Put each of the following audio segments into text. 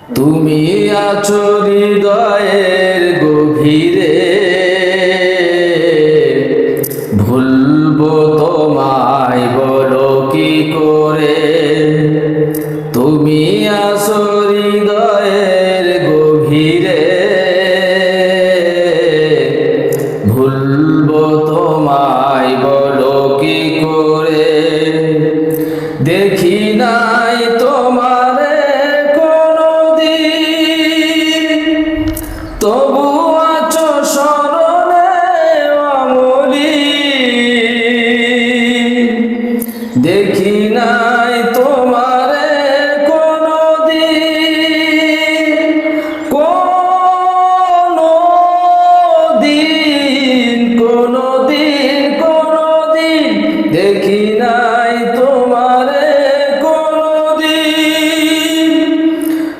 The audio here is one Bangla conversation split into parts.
তুমি আছো হৃদয়ের গভীরে, ভুলবো তোমায় বলো কি করে। তুমি আছো হৃদয়ের গভীরে, ভুলবো তোমায় বলো কি করে। দেখি নাই তোমারে কোনদিন, তবু আছো স্মরণে অমলি। দেখি নাই তোমারে কোনদিন, কোনদিন কোনদিন কোনদিন দেখি নাই তোমারে কোনদিন,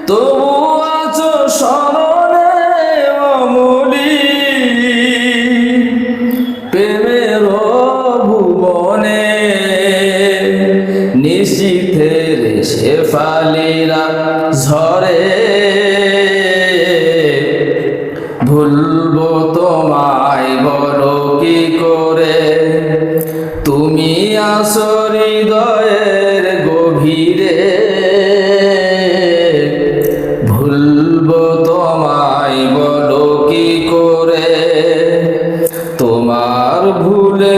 তবু আছো স্মরণে অমলি। প্রেমের ভুবনে নিশীথের শেফালিরা ঝরে, ভুলবো তোমায় বলো কি করে। তুমি আছো হৃদয়ের গভীরে, ভুলবো তোমায় বলো কি করে। তোমার ভুলে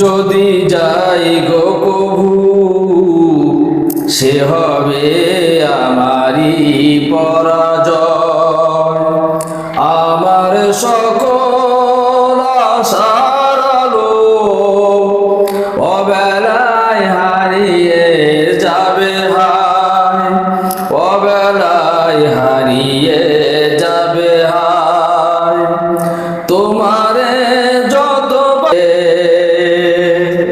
যদি যাই গো কভু, সে হবে আমারই পরাজয়। আমার সকল আশার আলো অবেলায় হারিয়ে যাবে হায়, অবেলায় হারিয়ে যাবে হায়। তোমার